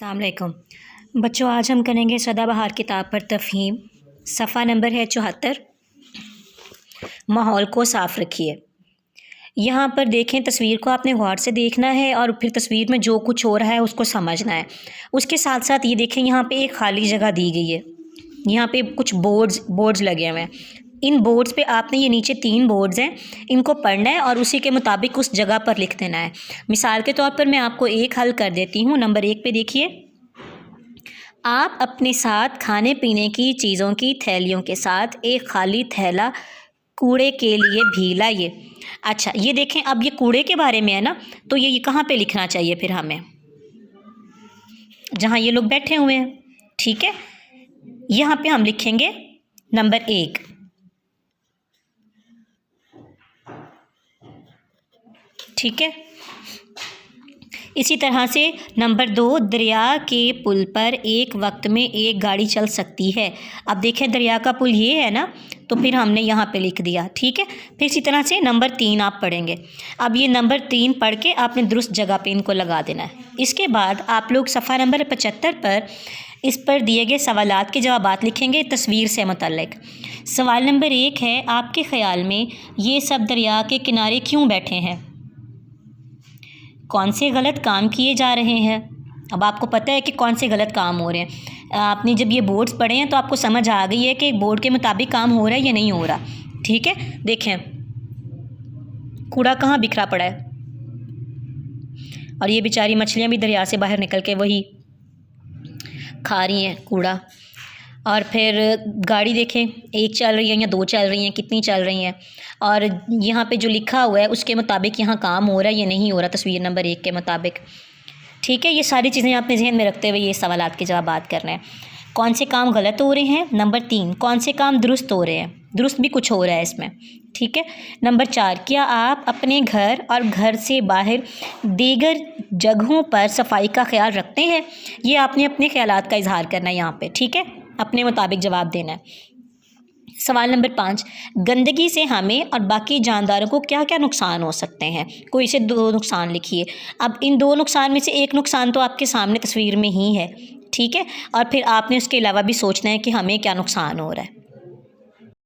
अस्सलाम वालेकुम बच्चों, आज हम करेंगे सदाबहार किताब पर तफ़हीम। सफ़ा नंबर है 74। माहौल को साफ़ रखिए। यहाँ पर देखें, तस्वीर को आपने गौर से देखना है और फिर तस्वीर में जो कुछ हो रहा है उसको समझना है। उसके साथ साथ ये देखें, यहाँ पे एक खाली जगह दी गई है। यहाँ पे कुछ बोर्ड्स लगे हुए हैं। इन बोर्ड्स पे आपने, ये नीचे 3 बोर्ड्स हैं, इनको पढ़ना है और उसी के मुताबिक उस जगह पर लिख देना है। मिसाल के तौर पर मैं आपको एक हल कर देती हूँ। नंबर 1 पे देखिए, आप अपने साथ खाने पीने की चीज़ों की थैलियों के साथ एक खाली थैला कूड़े के लिए भी लाइए। अच्छा, ये देखें, अब ये कूड़े के बारे में है ना, तो ये कहाँ पे लिखना चाहिए फिर हमें? जहाँ ये लोग बैठे हुए हैं, ठीक है। यहाँ पे हम लिखेंगे नंबर 1। ठीक है। इसी तरह से नंबर 2, दरिया के पुल पर एक वक्त में एक गाड़ी चल सकती है। अब देखें, दरिया का पुल ये है ना, तो फिर हमने यहाँ पे लिख दिया। ठीक है। फिर इसी तरह से नंबर 3 आप पढ़ेंगे। अब ये नंबर 3 पढ़ के आपने दुरुस्त जगह पे इनको लगा देना है। इसके बाद आप लोग सफ़ा नंबर 75 पर इस पर दिए गए सवालात के जवाबात लिखेंगे तस्वीर से मुतल्लिक। सवाल नंबर 1 है, आपके ख़्याल में ये सब दरिया के किनारे क्यों बैठे हैं? कौन से गलत काम किए जा रहे हैं? अब आपको पता है कि कौन से गलत काम हो रहे हैं। आपने जब ये बोर्ड्स पढ़े हैं तो आपको समझ आ गई है कि बोर्ड के मुताबिक काम हो रहा है या नहीं हो रहा। ठीक है। देखें, कूड़ा कहाँ बिखरा पड़ा है, और ये बेचारी मछलियाँ भी दरिया से बाहर निकल के वही खा रही हैं कूड़ा। और फिर गाड़ी देखें, एक चल रही है या 2 चल रही हैं, कितनी चल रही हैं, और यहाँ पे जो लिखा हुआ है उसके मुताबिक यहाँ काम हो रहा है या नहीं हो रहा तस्वीर नंबर 1 के मुताबिक। ठीक है। ये सारी चीज़ें आपने ज़हन में रखते हुए ये सवालात के जवाबात करने हैं। कौन से काम गलत हो रहे हैं? नंबर 3, कौन से काम दुरुस्त हो रहे हैं? दुरुस्त भी कुछ हो रहा है इसमें। ठीक है। नंबर 4, क्या आप अपने घर और घर से बाहर दीगर जगहों पर सफाई का ख्याल रखते हैं? ये आपने अपने ख्यालात का इजहार करना है यहाँ पे। ठीक है, अपने मुताबिक जवाब देना है। सवाल नंबर 5, गंदगी से हमें और बाकी जानदारों को क्या क्या नुकसान हो सकते हैं? कोई से 2 नुकसान लिखिए। अब इन 2 नुकसान में से एक नुकसान तो आपके सामने तस्वीर में ही है। ठीक है। और फिर आपने उसके अलावा भी सोचना है कि हमें क्या नुकसान हो रहा है।